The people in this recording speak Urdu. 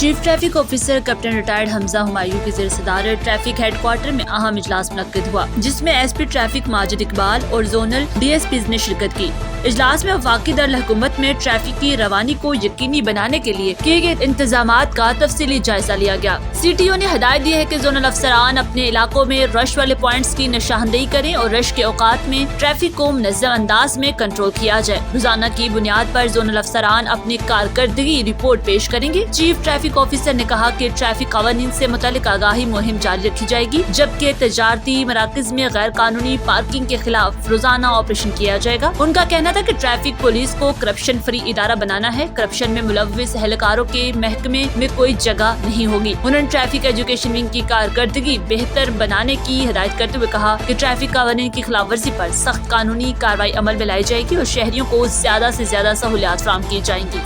Chief traffic officer captain retired Hamza Humayun کی زیر صدارت ٹریفک ہیڈ کوارٹر میں اہم اجلاس منعقد ہوا، جس میں S P traffic Majid Iqbal اور زونل ڈی ایس پیز نے شرکت کی۔ اجلاس میں وفاقی دارالحکومت میں ٹریفک کی روانی کو یقینی بنانے کے لیے کیے گئے انتظامات کا تفصیلی جائزہ لیا گیا۔ سی ٹی او نے ہدایت دی ہے کہ زونل افسران اپنے علاقوں میں رش والے پوائنٹس کی نشاندہی کریں اور رش کے اوقات میں ٹریفک کو منظم انداز میں کنٹرول کیا جائے۔ روزانہ کی بنیاد پر زونل افسران اپنی کارکردگی رپورٹ پیش کریں گے۔ چیف ٹریفک آفیسر نے کہا کہ ٹریفک قوانین سے متعلق آگاہی مہم جاری رکھی جائے گی، جبکہ تجارتی مراکز میں غیر قانونی پارکنگ کے خلاف روزانہ آپریشن کیا جائے گا۔ ان کا کہنا تھا کہ ٹریفک پولیس کو کرپشن فری ادارہ بنانا ہے، کرپشن میں ملوث اہلکاروں کے محکمے میں کوئی جگہ نہیں ہوگی۔ انہوں نے ٹریفک ایجوکیشن ونگ کی کارکردگی بہتر بنانے کی ہدایت کرتے ہوئے کہا کہ ٹریفک قوانین کی خلاف ورزی پر سخت قانونی کارروائی عمل میں لائی جائے گی اور شہریوں کو زیادہ سے زیادہ سہولیات فراہم کی جائیں گی۔